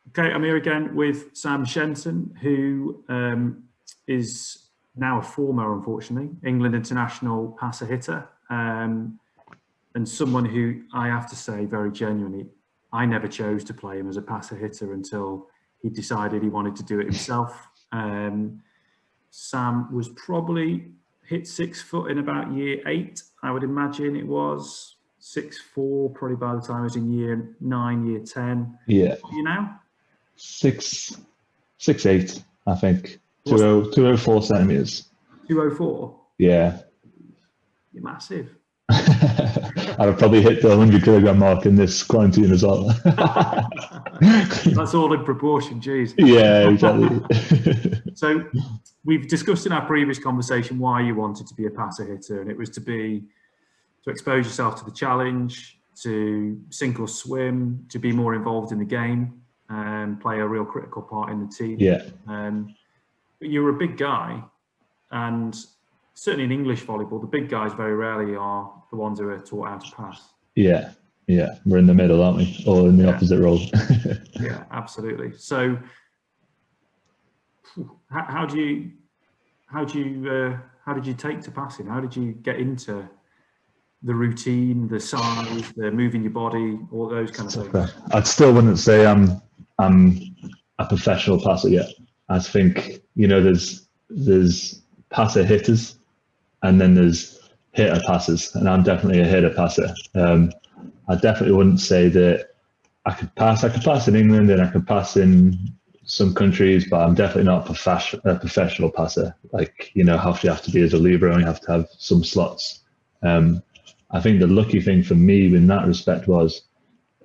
Okay, I'm here again with Sam Shenton, who is now a former, unfortunately, England international passer hitter, and someone who I have to say very genuinely, I never chose to play him as a passer hitter until he decided he wanted to do it himself. Sam was probably hit 6 foot in about year 8, I would imagine it was. 6'4", probably by the time I was in year 9, year 10. Yeah. What are you now? 6'8", I think. 204 centimeters. 204? Yeah. You're massive. I've probably hit the 100 kilogram mark in this quarantine as well. That's all in proportion, geez. Yeah, exactly. So we've discussed in our previous conversation why you wanted to be a passer hitter, and it was to expose yourself to the challenge, to sink or swim, to be more involved in the game, and play a real critical part in the team. Yeah. But you're a big guy, and certainly in English volleyball, the big guys very rarely are the ones who are taught how to pass. Yeah, we're in the middle, aren't we? Or in the opposite role. Yeah, absolutely. So, how did you take to passing? How did you get into the routine, the size, the moving your body, all those kind of things? I still wouldn't say I'm a professional passer yet. I think there's passer hitters, and then there's hitter passers, and I'm definitely a hitter passer. I definitely wouldn't say that I could pass. I could pass in England and I could pass in some countries, but I'm definitely not a professional passer. Like, how you have to be as a libero, and you have to have some slots. I think the lucky thing for me in that respect was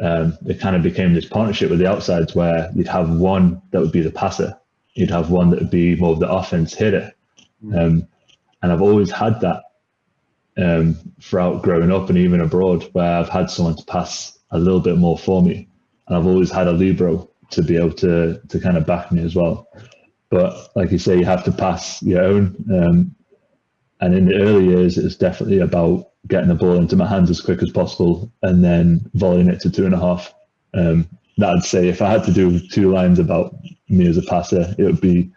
it kind of became this partnership with the outsides where you'd have one that would be the passer, you'd have one that would be more of the offense hitter. And I've always had that throughout growing up and even abroad, where I've had someone to pass a little bit more for me, and I've always had a libero to be able to kind of back me as well. But like you say, you have to pass your own. And in the early years, it was definitely about getting the ball into my hands as quick as possible and then volleying it to 2.5. That'd say if I had to do 2 lines about me as a passer, it would be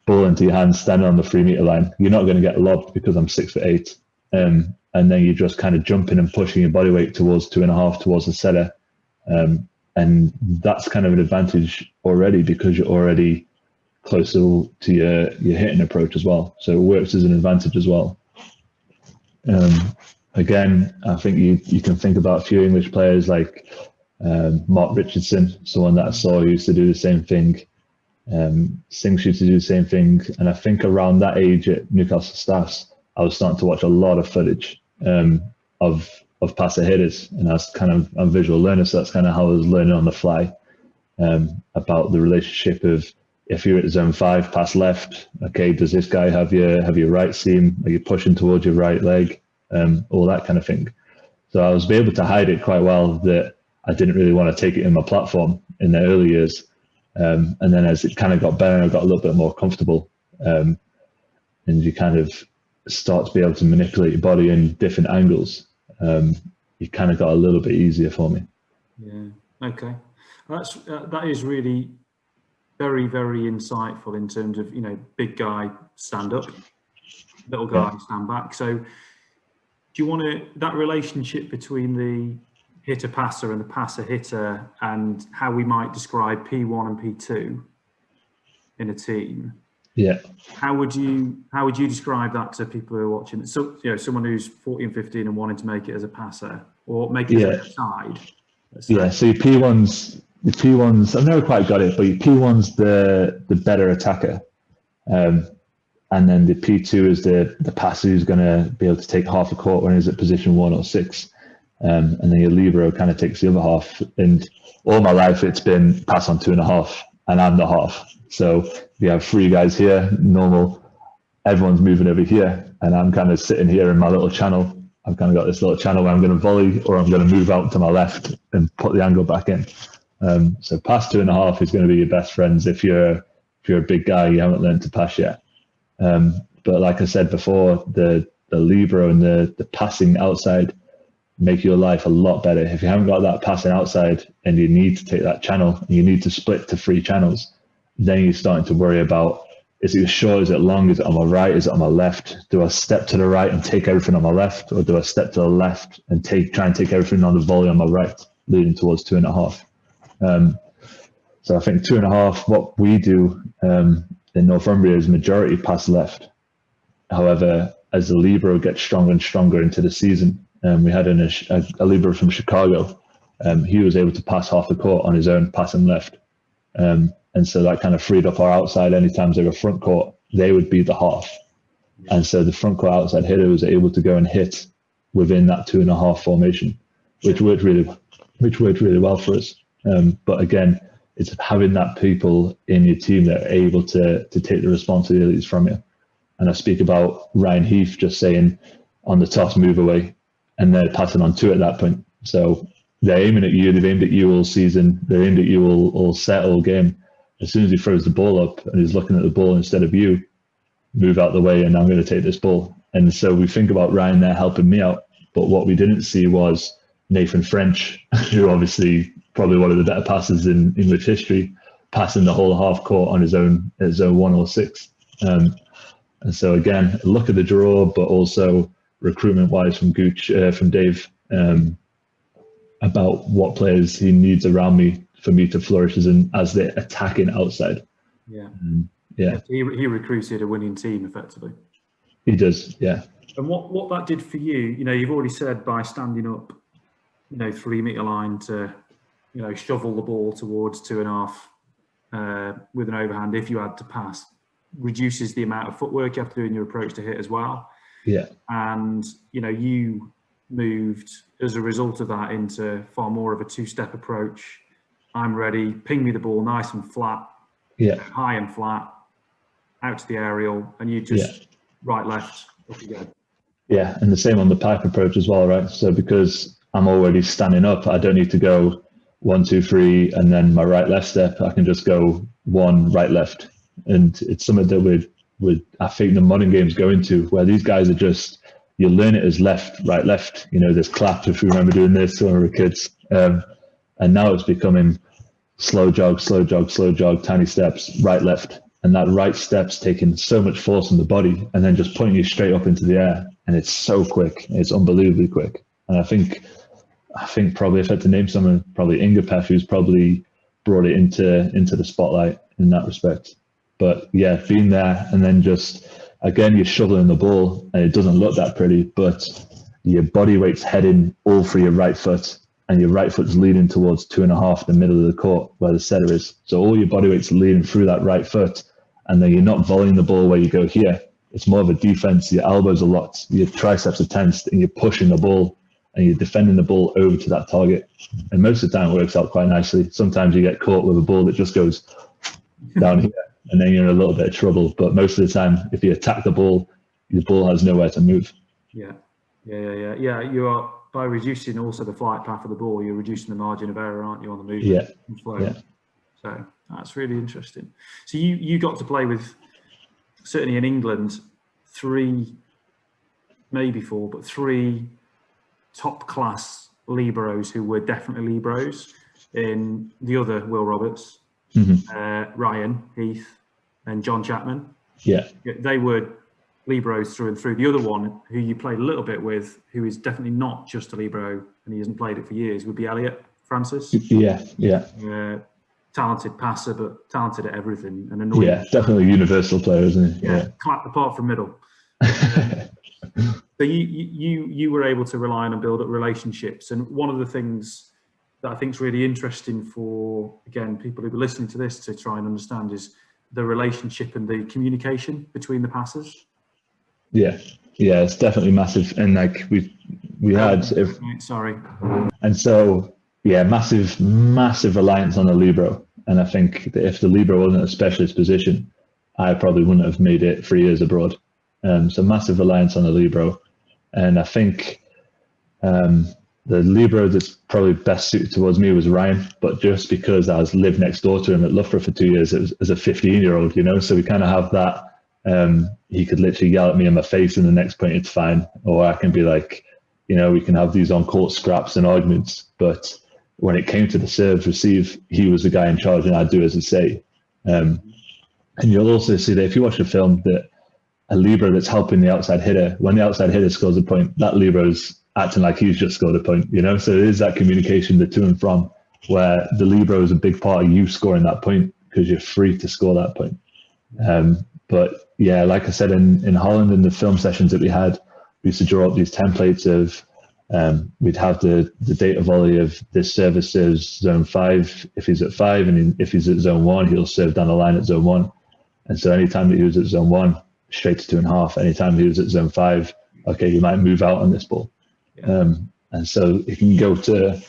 ball into your hands, standing on the 3-meter line. You're not going to get lobbed because I'm 6'8". And then you're just kind of jumping and pushing your body weight towards 2.5, towards the setter. And that's kind of an advantage already because you're already closer to your hitting approach as well. So it works as an advantage as well. Again, I think you can think about a few English players like Mark Richardson, someone that I saw who used to do the same thing. Sings used to do the same thing. And I think around that age at Newcastle Staffs, I was starting to watch a lot of footage of passer hitters, and I'm a visual learner, so that's kind of how I was learning on the fly about the relationship of if you're at zone 5, pass left. Okay, does this guy have your right seam? Are you pushing towards your right leg? All that kind of thing. So I was able to hide it quite well that I didn't really want to take it in my platform in the early years. And then as it kind of got better, I got a little bit more comfortable, and you kind of start to be able to manipulate your body in different angles. It kind of got a little bit easier for me. Yeah. Okay. That is really very, very insightful in terms of, big guy stand up, little guy stand back. So do you want that relationship between the hitter passer and the passer hitter, and how we might describe P1 and P2 in a team? Yeah. How would you describe that to people who are watching? So, someone who's 14, 15 and wanting to make it as a passer or make it as a side. Yeah. So your P1s, I've never quite got it, but your P1's the better attacker. And then the P2 is the passer who's going to be able to take half a court when he's at position 1 or 6. And then your libero kind of takes the other half. And all my life, it's been pass on 2.5, and I'm the half. So we have 3 guys here, normal. Everyone's moving over here, and I'm kind of sitting here in my little channel. I've kind of got this little channel where I'm going to volley, or I'm going to move out to my left and put the angle back in. So pass 2.5 is going to be your best friends if you're a big guy, you haven't learned to pass yet. But like I said before, the libero and the passing outside, make your life a lot better. If you haven't got that passing outside and you need to take that channel and you need to split to 3 channels, then you're starting to worry about, is it short, is it long, is it on my right, is it on my left? Do I step to the right and take everything on my left, or do I step to the left and try and take everything on the volley on my right, leading towards 2.5? So I think 2.5, what we do in Northumbria is majority pass left. However, as the libero gets stronger and stronger into the season, we had a libero from Chicago. He was able to pass half the court on his own, passing left. And so that kind of freed up our outside. Anytime they were front court, they would be the half. And so the front court outside hitter was able to go and hit within that 2.5 formation, which worked really well for us. But again, it's having that people in your team that are able to take the responsibilities from you. And I speak about Ryan Heath just saying on the toss, move away, and they're passing on 2 at that point. So they're aiming at you, they've aimed at you all season, they're aimed at you all set, all game. As soon as he throws the ball up and he's looking at the ball instead of you, move out the way and I'm going to take this ball. And so we think about Ryan there helping me out. But what we didn't see was Nathan French, who obviously probably one of the better passers in English history, passing the whole half court on his own 106. And so again, look at the draw, but also recruitment wise from Dave, about what players he needs around me for me to flourish as they're attacking outside. Yeah. Yeah. He recruited a winning team effectively. He does, yeah. And what that did for you, you've already said by standing up, 3 meter line to, shovel the ball towards 2.5 with an overhand if you had to pass, reduces the amount of footwork you have to do in your approach to hit as well. Yeah. And, you moved as a result of that into far more of a 2-step approach. I'm ready, ping me the ball nice and flat, high and flat, out to the aerial, and you just right, left, off you go. Yeah, and the same on the pipe approach as well, right? So because I'm already standing up, I don't need to go 1, 2, 3, and then my right, left step. I can just go 1, right, left. And it's something that I think the modern games go into, where these guys are just, you learn it as left, right, left. There's claps if you remember doing this when we were kids. And now it's becoming slow jog, tiny steps, right, left. And that right step's taking so much force on the body and then just pointing you straight up into the air. And it's so quick. It's unbelievably quick. And I think probably if I had to name someone, probably Ingapeth, who's probably brought it into the spotlight in that respect. But yeah, being there and then just, again, you're shoveling the ball and it doesn't look that pretty, but your body weight's heading all for your right foot. And your right foot's leading towards 2.5, the middle of the court where the setter is. So all your body weight's leading through that right foot, and then you're not volleying the ball where you go here. It's more of a defense. Your elbows are locked, your triceps are tensed, and you're pushing the ball, and you're defending the ball over to that target. And most of the time it works out quite nicely. Sometimes you get caught with a ball that just goes down here, and then you're in a little bit of trouble. But most of the time, if you attack the ball has nowhere to move. Yeah. You are. By reducing also the flight path of the ball, you're reducing the margin of error, aren't you, on the movement and flow? Yeah. So that's really interesting. So you got to play with, certainly in England, 3, maybe 4, but 3 top class liberos who were definitely liberos. In the other, Will Roberts, Ryan Heath, and John Chapman. Yeah, they were liberos through and through. The other one, who you played a little bit with, who is definitely not just a libero and he hasn't played it for years, would be Elliot Francis. Talented passer, but talented at everything and annoying. Yeah, definitely a universal player, isn't he? Yeah. Clap apart from middle. So you were able to rely on and build up relationships, and one of the things that I think is really interesting for, again, people who are listening to this to try and understand is the relationship and the communication between the passers. Yeah, it's definitely massive. And like we had, and so massive reliance on the libero. And I think that if the libero wasn't a specialist position, I probably wouldn't have made it 3 years abroad. So massive reliance on the libero. And I think the libero that's probably best suited towards me was Ryan, but just because I lived next door to him at Loughborough for 2 years as a 15-year-old, so we kind of have that. He could literally yell at me in my face and the next point it's fine. Or I can be like, you know, we can have these on-court scraps and arguments, but when it came to the serve receive, he was the guy in charge, and I'd do as he say. And you'll also see that if you watch the film, that a libero that's helping the outside hitter, when the outside hitter scores a point, that libero's acting like he's just scored a point, you know? So it is that communication, the to and from, where the libero is a big part of you scoring that point because you're free to score that point. But yeah, like I said, in Holland, in the film sessions that we had, we used to draw up these templates of, we'd have the data volley of this server serves zone 5 if he's at 5, and if he's at zone 1, he'll serve down the line at zone 1. And so anytime that he was at zone 1, straight to 2.5. Anytime he was at zone 5, okay, you might move out on this ball. And so it can go to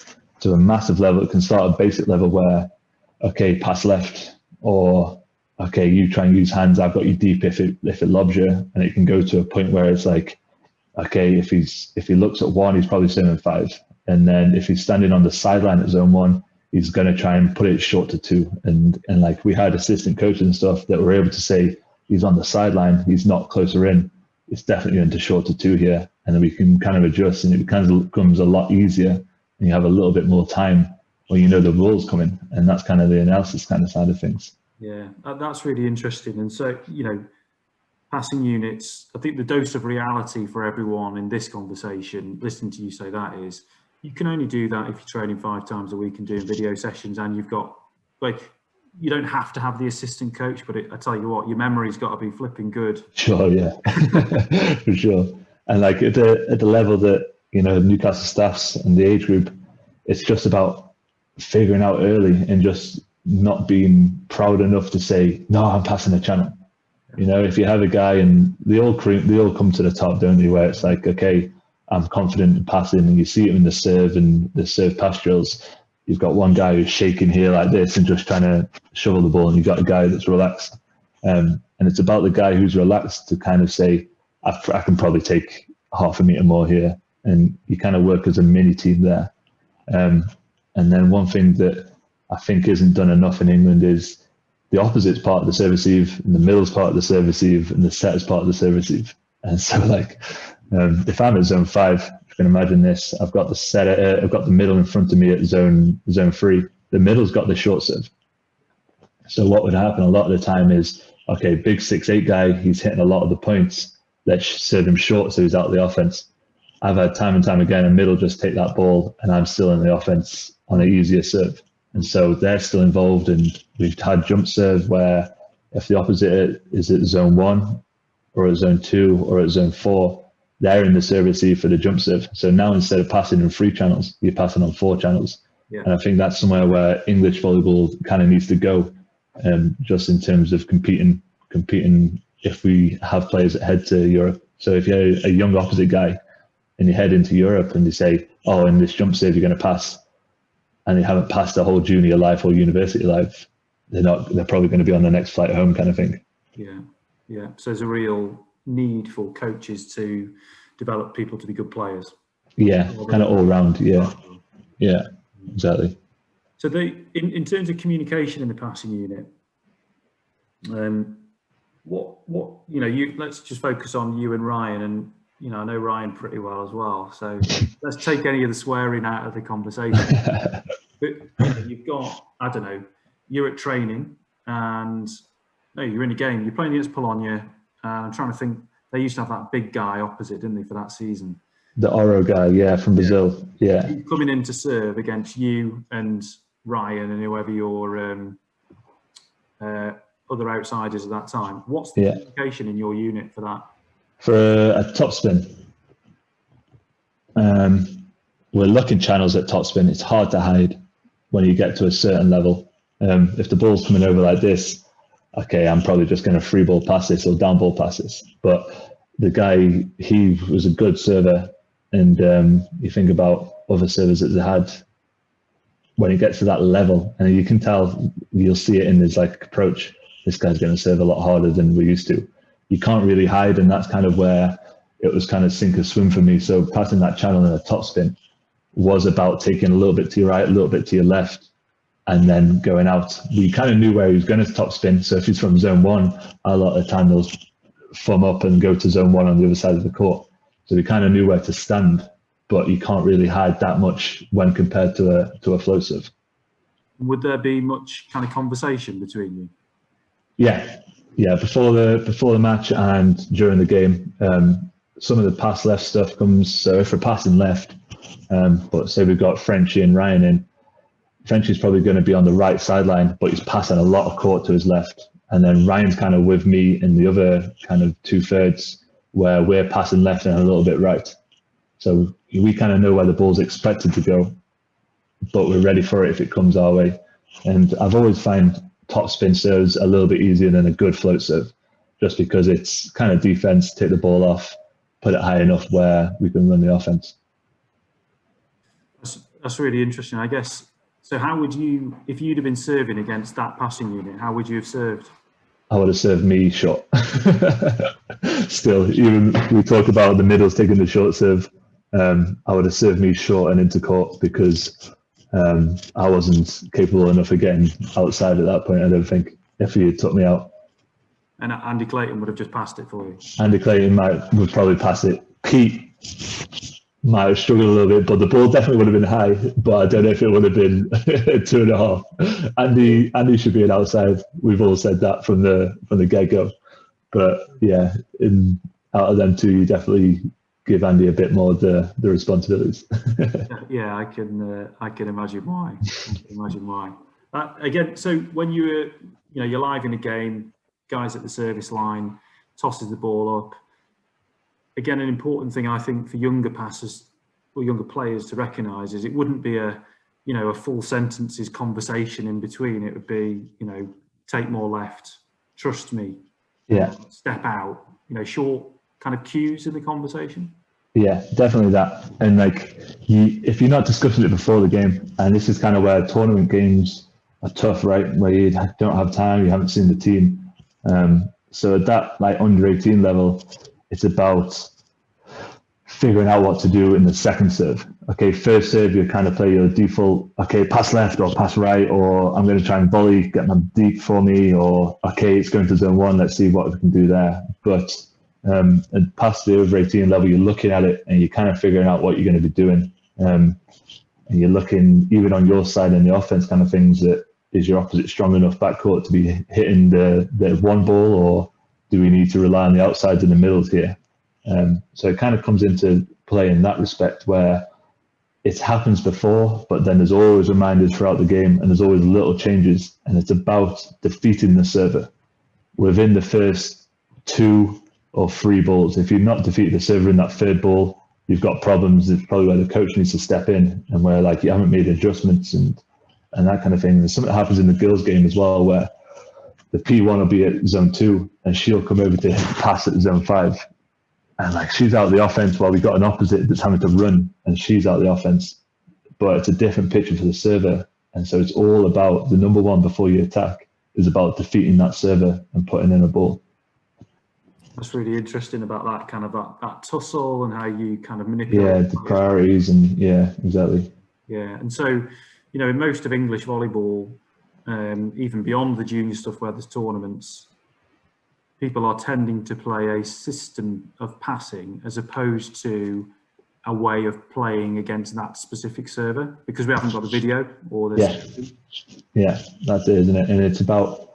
a massive level. It can start at a basic level where, okay, pass left, or okay, you try and use hands, I've got you deep if it lobs you. And it can go to a point where it's like, okay, if he looks at 1, he's probably serving 5. And then if he's standing on the sideline at zone 1, he's going to try and put it short to 2. And like we had assistant coaches and stuff that were able to say, he's on the sideline, he's not closer in, it's definitely into short to 2 here. And then we can kind of adjust, and it kind of becomes a lot easier, and you have a little bit more time when you know the ball's coming. And that's kind of the analysis kind of side of things. Yeah, that's really interesting. And so, you know, passing units, I think the dose of reality for everyone in this conversation, listening to you say that, is you can only do that if you're training 5 times a week and doing video sessions, and you've got, like, you don't have to have the assistant coach, but I tell you what, your memory's got to be flipping good. Sure, yeah, for sure. And like at the level that, you know, Newcastle staffs and the age group, it's just about figuring out early and just not being proud enough to say, no, I'm passing the channel. You know, if you have a guy, and they all come to the top, don't they, where it's like, okay, I'm confident in passing, and you see it in the serve and the serve pass drills. You've got one guy who's shaking here like this and just trying to shovel the ball, and you've got a guy that's relaxed. And it's about the guy who's relaxed to kind of say, I can probably take half a meter more here. And you kind of work as a mini team there. And then one thing that I think isn't done enough in England is the opposite's part of the serve receive, and the middle's part of the serve receive, and the setter's part of the serve receive. And so, like, if I'm at zone 5, if you can imagine this, I've got the setter, I've got the middle in front of me at zone 3. The middle's got the short serve. So what would happen a lot of the time is, okay, big 6'8" guy, he's hitting a lot of the points. Let's serve him short so he's out of the offense. I've had time and time again a middle just take that ball, and I'm still in the offense on an easier serve. And so they're still involved, and we've had jump serve where if the opposite is at zone 1 or at zone 2 or at zone 4, they're in the serve receive for the jump serve. So now instead of passing in 3 channels, you're passing on 4 channels. Yeah. And I think that's somewhere where English volleyball kind of needs to go, just in terms of competing if we have players that head to Europe. So if you're a young opposite guy and you head into Europe and they say, oh, in this jump serve you're going to pass, and they haven't passed their whole junior life or university life, they're probably going to be on the next flight home kind of thing. Yeah. So there's a real need for coaches to develop people to be good players. Yeah, kind of all round. Yeah, exactly. So in terms of communication in the passing unit, what let's just focus on you and Ryan, and I know Ryan pretty well as well. So let's take any of the swearing out of the conversation. But you've got, I don't know, you're at training, and you're in a game. You're playing against Polonia. I'm trying to think. They used to have that big guy opposite, didn't they, for that season? The Oro guy, from Brazil. Yeah. Coming in to serve against you and Ryan and whoever your other outsiders at that time. What's the communication in your unit for that? For a top spin, we're looking channels at top spin. It's hard to hide when you get to a certain level. If the ball's coming over like this, okay, I'm probably just going to free ball pass this or down ball pass this. But the guy, he was a good server, and you think about other servers that they had, when it gets to that level, and you can tell, you'll see it in his approach, this guy's going to serve a lot harder than we used to. You can't really hide, and that's kind of where it was kind of sink or swim for me. So passing that channel in a top spin was about taking a little bit to your right, a little bit to your left, and then going out. We kind of knew where he was going to top spin. So if he's from zone 1, a lot of the time they'll thumb up and go to zone 1 on the other side of the court. So we kind of knew where to stand. but you can't really hide that much when compared to a float serve. Would there be much kind of conversation between you? Yeah. Before the match and during the game, some of the pass left stuff comes. So if we're passing left, but say we've got Frenchie and Ryan in, Frenchie's probably going to be on the right sideline, but he's passing a lot of court to his left. And then Ryan's kind of with me in the other kind of 2/3 where we're passing left and a little bit right. So we kind of know where the ball's expected to go, but we're ready for it if it comes our way. And I've always found top spin serves a little bit easier than a good float serve, just because it's kind of defense, take the ball off, put it high enough where we can run the offense. That's really interesting, I guess. So how would you, if you'd have been serving against that passing unit, how would you have served? I would have served me short. Still, even we talk about the middles taking the short serve. I would have served me short and into court because I wasn't capable enough of getting outside at that point. I don't think if he had took me out. And Andy Clayton would have just passed it for you. Andy Clayton would probably pass it. Pete might have struggled a little bit, but the ball definitely would have been high. But I don't know if it would have been 2.5. Andy should be an outside. We've all said that from the get-go. But yeah, out of them two, you definitely give Andy a bit more of the responsibilities. Yeah, I can imagine why. Again, so when you're live in a game, guys at the service line, tosses the ball up. Again, an important thing I think for younger passers or younger players to recognise is it wouldn't be a full sentences conversation in between. It would be, take more left, trust me, step out, short kind of cues in the conversation. Yeah, definitely that. And if you're not discussing it before the game, and this is kind of where tournament games are tough, right? Where you don't have time, you haven't seen the team. So at that under 18 level, it's about figuring out what to do in the second serve. Okay, first serve, you kind of play your default, okay, pass left or pass right, or I'm going to try and volley, get my deep for me, or okay, it's going to zone one, let's see what we can do there. But and past the over 18 level, you're looking at it and you're kind of figuring out what you're going to be doing. And you're looking, even on your side in the offense kind of things, that is your opposite strong enough backcourt to be hitting the one ball, or do we need to rely on the outsides and the middles here? So it kind of comes into play in that respect where it happens before, but then there's always reminders throughout the game and there's always little changes, and it's about defeating the server within the first 2 or 3 balls. If you've not defeated the server in that third ball, you've got problems. It's probably where the coach needs to step in and where you haven't made adjustments and that kind of thing. There's something that happens in the girls game as well where the P1 will be at zone 2 and she'll come over to pass at zone 5. And she's out of the offense while we've got an opposite that's having to run and she's out of the offense. But it's a different picture for the server. And so it's all about the number one before you attack is about defeating that server and putting in a ball. That's really interesting about that kind of that tussle and how you kind of manipulate. Yeah, the priorities and yeah, exactly. Yeah, and so, in most of English volleyball, even beyond the junior stuff where there's tournaments, people are tending to play a system of passing as opposed to a way of playing against that specific server because we haven't got a video or this. Yeah, that's it, isn't it? And it's about,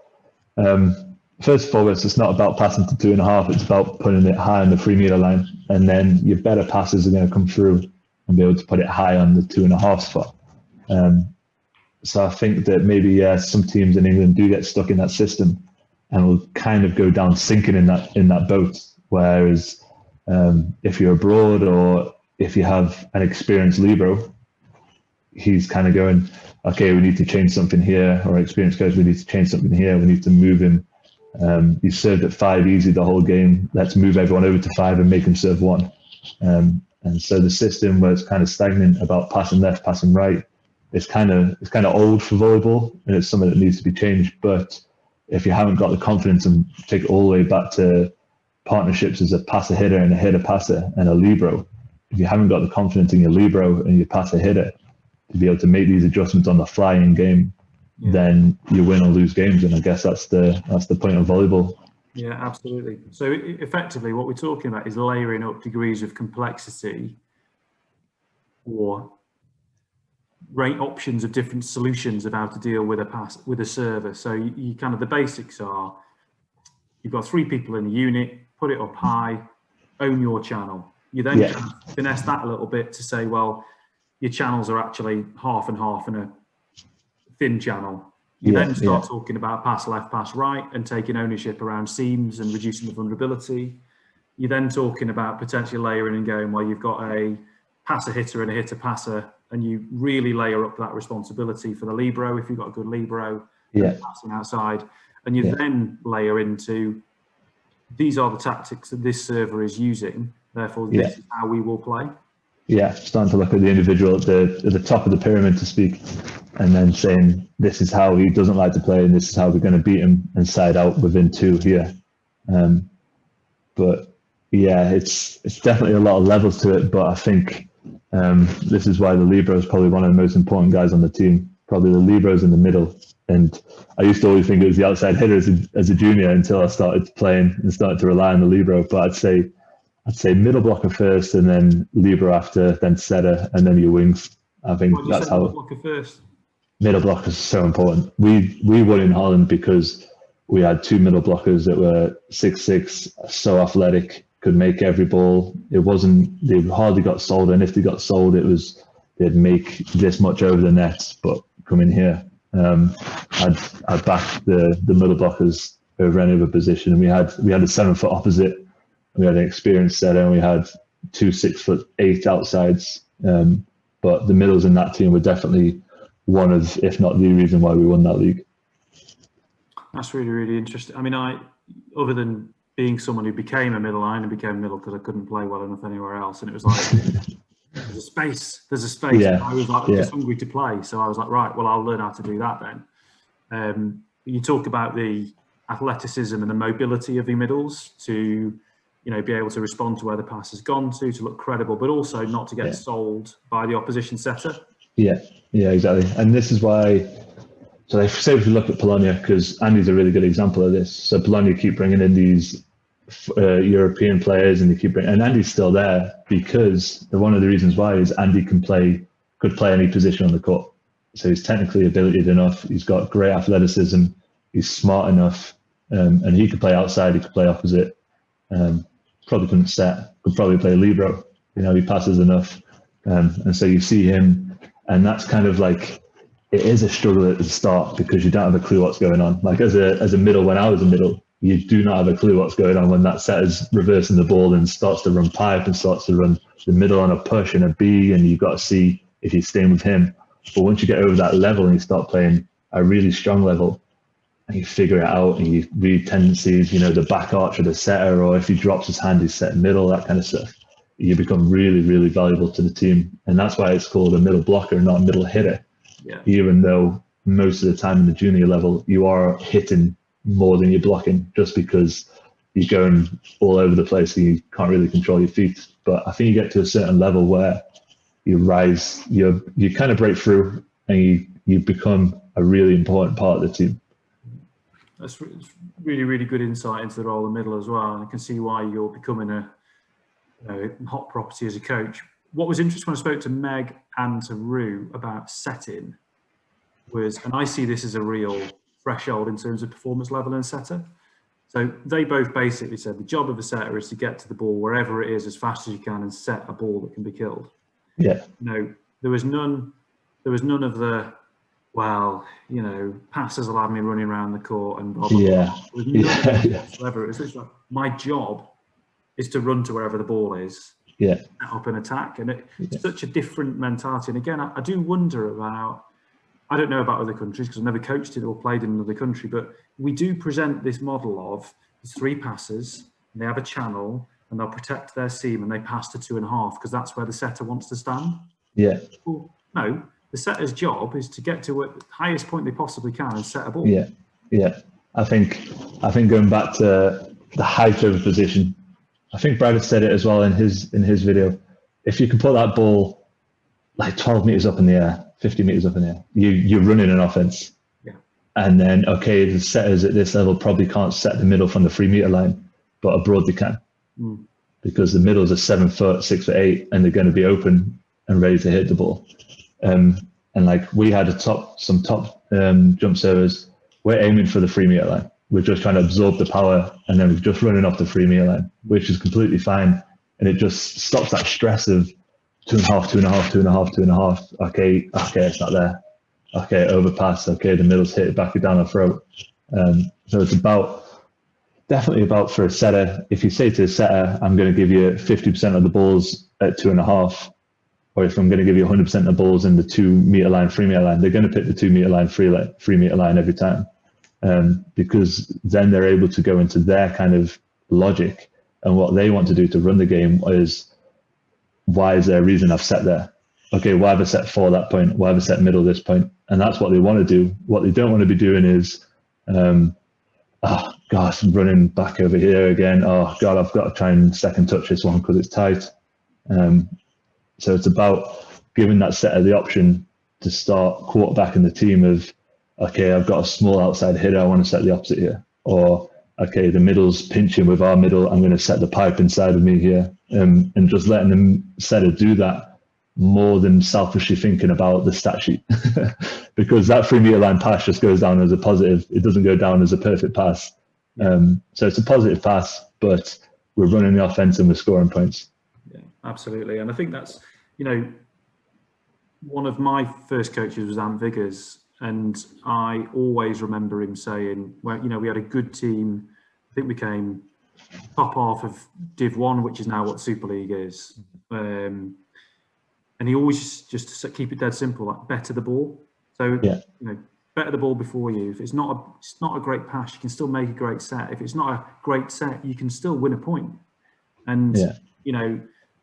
first and foremost, it's not about passing to 2.5, it's about putting it high on the 3 meter line. And then your better passes are going to come through and be able to put it high on the 2.5 spot. So I think that maybe some teams in England do get stuck in that system and will kind of go down sinking in that boat. Whereas if you're abroad or if you have an experienced libero, he's kind of going, okay, we need to change something here, or experienced coach, we need to change something here, we need to move him. He served at 5 easy the whole game. Let's move everyone over to 5 and make him serve 1. And so the system where it's kind of stagnant about passing left, passing right, it's kind of old for volleyball, and it's something that needs to be changed. But if you haven't got the confidence and take it all the way back to partnerships as a passer hitter and a hitter passer and a libero, if you haven't got the confidence in your libero and your passer hitter to be able to make these adjustments on the fly in game, then you win or lose games. And I guess that's the point of volleyball. Yeah, absolutely. So effectively what we're talking about is layering up degrees of complexity or rate options of different solutions of how to deal with a pass with a server. So you kind of, the basics are, you've got 3 people in the unit, put it up high, own your channel. You then kind of finesse that a little bit to say, well, your channels are actually half and half in a thin channel. You then start talking about pass left, pass right, and taking ownership around seams and reducing the vulnerability. You're then talking about potentially layering and going, well, you've got a passer hitter and a hitter passer, and you really layer up that responsibility for the libero if you've got a good libero, passing outside. And you then layer into, these are the tactics that this server is using, therefore this is how we will play. Yeah, starting to look at the individual at the top of the pyramid, to speak, and then saying, this is how he doesn't like to play, and this is how we're going to beat him, and side out within 2 here. But yeah, it's definitely a lot of levels to it, but I think this is why the libero is probably one of the most important guys on the team. Probably the liberos in the middle. And I used to always think it was the outside hitter as a junior, until I started playing and started to rely on the libero. But I'd say middle blocker first, and then libero after, then setter, and then your wings. I think that's how. Middle blocker first? Middle blockers are so important. We won in Holland because we had 2 middle blockers that were 6'6", so athletic, could make every ball. They hardly got sold, and if they got sold, they'd make this much over the net. But come in here, I'd back the middle blockers over any other position. And we had a 7-foot opposite. We had an experienced setter, and we had 2 6'8" outsides. But the middles in that team were definitely one of, if not the reason why we won that league. That's really, really interesting. I mean, other than being someone who became a middle line and became middle because I couldn't play well enough anywhere else, and it was like, there's a space. Yeah. I was like, just hungry to play. So I was like, right, well, I'll learn how to do that then. You talk about the athleticism and the mobility of the middles to, be able to respond to where the pass has gone to look credible, but also not to get sold by the opposition setter. Yeah, exactly. And this is why, so they say if you look at Bologna, because Andy's a really good example of this. So Bologna keep bringing in these European players, and and Andy's still there because one of the reasons why is Andy could play any position on the court. So he's technically ability enough. He's got great athleticism. He's smart enough, and he could play outside. He could play opposite. Probably couldn't set. Could probably play libero. He passes enough, and so you see him, and that's kind of like, it is a struggle at the start because you don't have a clue what's going on. Like as a middle, when I was a middle, you do not have a clue what's going on when that setter's reversing the ball and starts to run pipe and starts to run the middle on a push and a B, and you've got to see if you're staying with him. But once you get over that level and you start playing a really strong level, and you figure it out and you read tendencies, the back arch of the setter, or if he drops his hand, he's set middle, that kind of stuff, you become really, really valuable to the team. And that's why it's called a middle blocker, not a middle hitter. Yeah. Even though most of the time in the junior level, you are hitting more than you're blocking, just because you're going all over the place and you can't really control your feet. But I think you get to a certain level where you rise, you kind of break through, and you become a really important part of the team. That's really, really good insight into the role of the middle as well. And I can see why you're becoming a hot property as a coach. What was interesting when I spoke to Meg and to Rue about setting was, and I see this as a real threshold in terms of performance level and setter. So they both basically said the job of a setter is to get to the ball wherever it is as fast as you can and set a ball that can be killed. Yeah. There was none of the, well, passers will have me running around the court and blah, blah, blah. There was none whatsoever. It was just like, my job is to run to wherever the ball is, set up an attack. And it's such a different mentality. And again, I do wonder about, I don't know about other countries because I've never coached it or played in another country, but we do present this model of 3 passers, and they have a channel, and they'll protect their seam, and they pass to 2.5 because that's where the setter wants to stand. Yeah. Well, no, the setter's job is to get to the highest point they possibly can and set a ball. Yeah. I think going back to the height of a position, I think Brad has said it as well in his video. If you can put that ball like 12 meters up in the air, 50 meters up in the air, you're running an offense. Yeah. And then, okay, the setters at this level probably can't set the middle from the 3-meter line, but abroad they can. Because the middles are 7 foot, 6'8", and they're going to be open. and ready to hit the ball. And like we had some top jump servers. We're aiming for the 3 meter line. We're just trying to absorb the power, and then we're just running off the 3 meter line, which is completely fine. And it just stops that stress of 2.5, 2.5, 2.5, 2.5. Okay, it's not there. Okay, overpass. Okay, the middle's hit, back it down the throat. So it's definitely about for a setter. If you say to a setter, I'm going to give you 50% of the balls at 2.5, or if I'm going to give you 100% of the balls in the 2 meter line, 3 meter line, they're going to pick the 2 meter line, 3 meter line every time. Because then they're able to go into their kind of logic, and what they want to do to run the game is, why is there a reason I've set there? Okay, why have I set 4 that point? Why have I set middle this point? And that's what they want to do. What they don't want to be doing is, oh gosh, I'm running back over here again. Oh God, I've got to try and second touch this one because it's tight. So it's about giving that setter the option to start quarterbacking the team of, okay, I've got a small outside hitter, I want to set the opposite here. Or, okay, the middle's pinching with our middle, I'm going to set the pipe inside of me here. And just letting them setter do that more than selfishly thinking about the stat sheet. Because that 3 meter line pass just goes down as a positive. It doesn't go down as a perfect pass. So it's a positive pass, but we're running the offense and we're scoring points. Yeah, absolutely. And I think that's, one of my first coaches was Ant Viggers. And I always remember him saying, well, we had a good team. I think we came top half of Div 1, which is now what Super League is. And he always just to keep it dead simple, like better the ball. So, better the ball before you. If it's not a great pass, you can still make a great set. If it's not a great set, you can still win a point. And,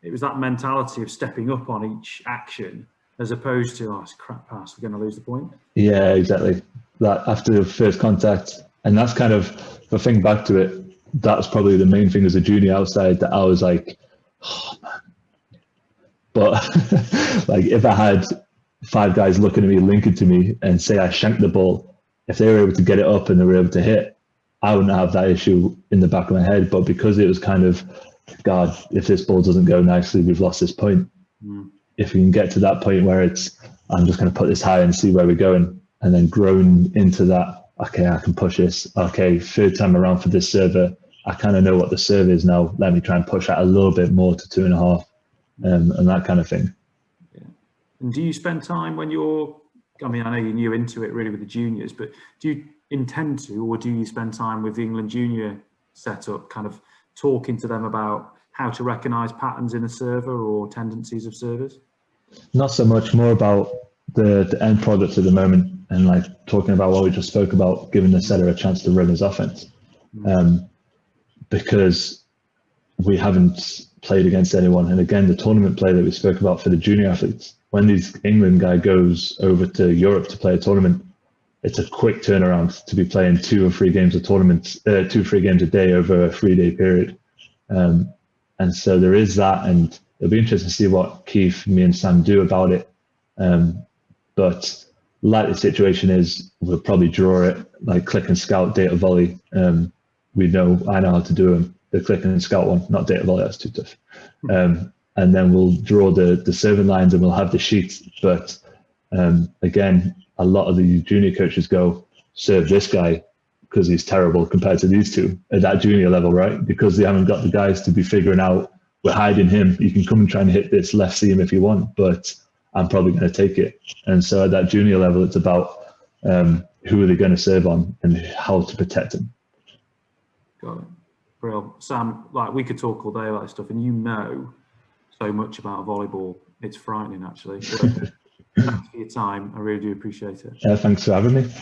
it was that mentality of stepping up on each action, as opposed to, oh, it's a crap pass, we're going to lose the point. Yeah, exactly. That after the first contact, and that's kind of, if I think back to it, that's probably the main thing as a junior outside that I was like, oh man. But like if I had 5 guys looking at me, linking to me, and say I shanked the ball, if they were able to get it up and they were able to hit, I wouldn't have that issue in the back of my head. But because it was kind of, God, if this ball doesn't go nicely, we've lost this point. If we can get to that point where it's, I'm just going to put this high and see where we're going, and then grown into that, okay, I can push this. Okay, 3rd time around for this server, I kind of know what the serve is now. Let me try and push that a little bit more to 2.5, and that kind of thing. Yeah. And do you spend time when you're, I know you're new into it really with the juniors, but do you intend to, or do you spend time with the England junior setup, kind of talking to them about how to recognise patterns in a server or tendencies of servers? Not so much, more about the end product at the moment, and like talking about what we just spoke about, giving the setter a chance to run his offense. Because we haven't played against anyone. And again, the tournament play that we spoke about for the junior athletes, when this England guy goes over to Europe to play a tournament, it's a quick turnaround to be playing 2 or 3 games of tournaments, 2 or 3 games a day over a 3-day period. And so there is that, and it'll be interesting to see what Keith, me and Sam do about it. But like the situation is, we'll probably draw it, like click and scout, data volley. I know how to do them. The click and scout one, not data volley, that's too tough. And then we'll draw the serving lines and we'll have the sheets. But again, a lot of the junior coaches go, serve this guy because he's terrible compared to these 2 at that junior level, right? Because they haven't got the guys to be figuring out, we're hiding him. You can come and try and hit this left seam if you want, but I'm probably going to take it. And so at that junior level, it's about who are they going to serve on and how to protect them. Got it. Brilliant. Sam, like we could talk all day about this stuff, and so much about volleyball. It's frightening, actually. Thanks for your time. I really do appreciate it. Thanks for having me.